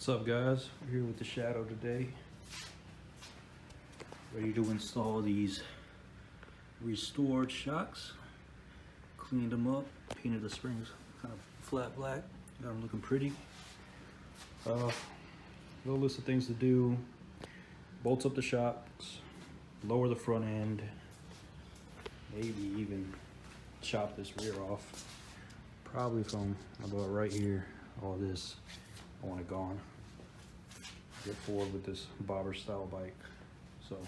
What's up, guys? We're here with the Shadow today, ready to install these restored shocks. Cleaned them up, painted the springs kind of flat black, got them looking pretty. Little list of things to do: bolts up the shocks, lower the front end, maybe even chop this rear off. Probably from about right here, all this I want it gone. Get forward with this bobber style bike. So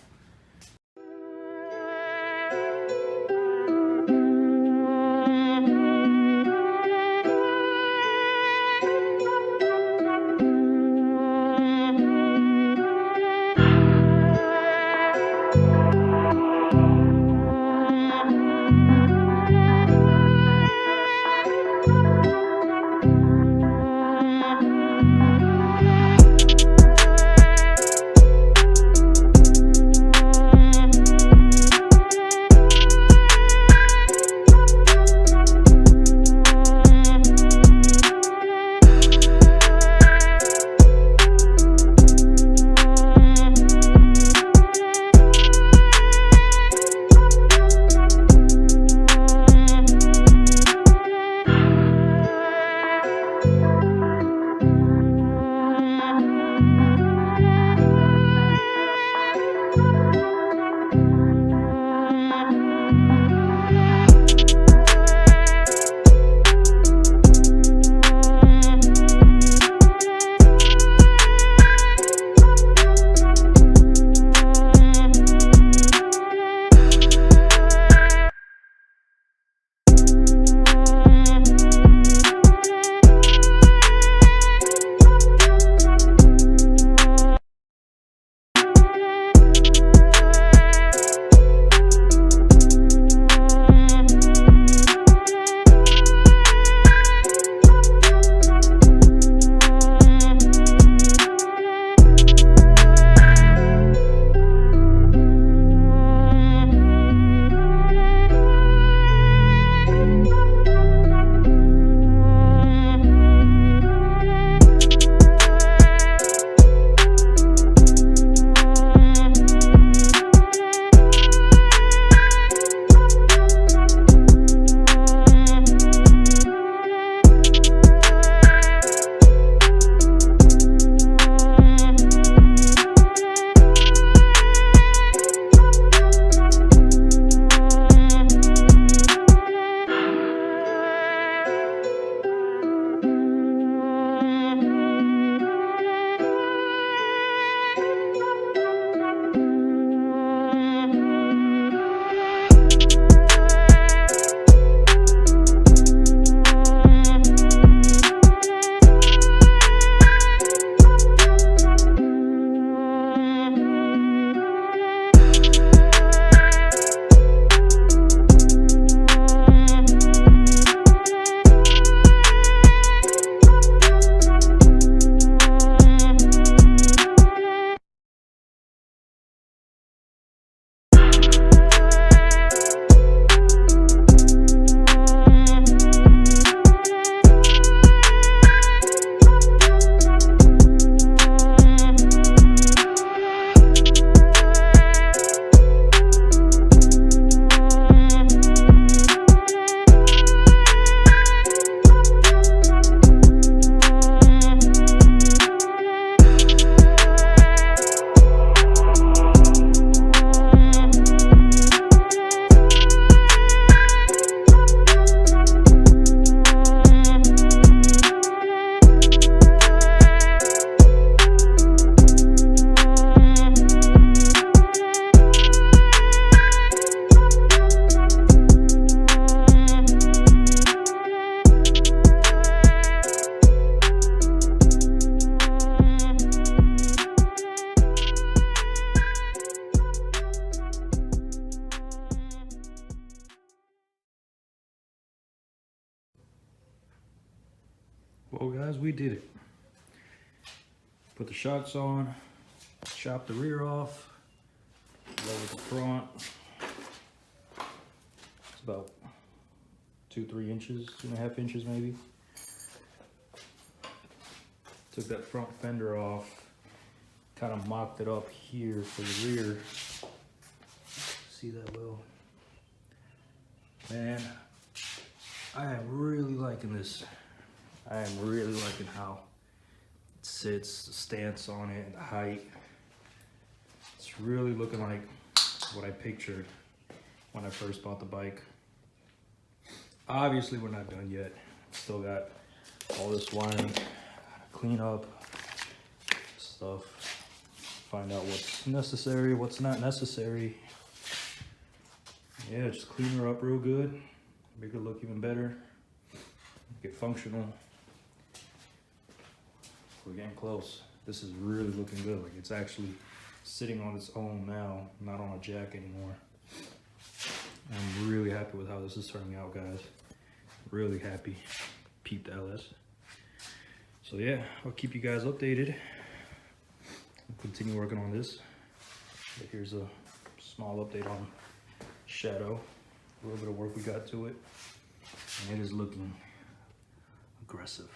well, guys, we did it. Put the shocks on, chop the rear off, lower the front. It's about 2-3 inches, 2.5 inches maybe. Took that front fender off, kind of mocked it up here for the rear. See that well? Man, I am really liking this. I am really liking how it sits, the stance on it, and the height. It's really looking like what I pictured when I first bought the bike. Obviously, we're not done yet. Still got all this wiring, clean up stuff, find out what's necessary, what's not necessary. Yeah, just clean her up real good, make her look even better, get functional. We're getting close. This is really looking good. Like, it's actually sitting on its own now, not on a jack anymore. I'm really happy with how this is turning out, guys. Really happy. Peep the LS. So yeah, I'll keep you guys updated. I'll continue working on this. But here's a small update on Shadow. A little bit of work we got to it. And it is looking aggressive.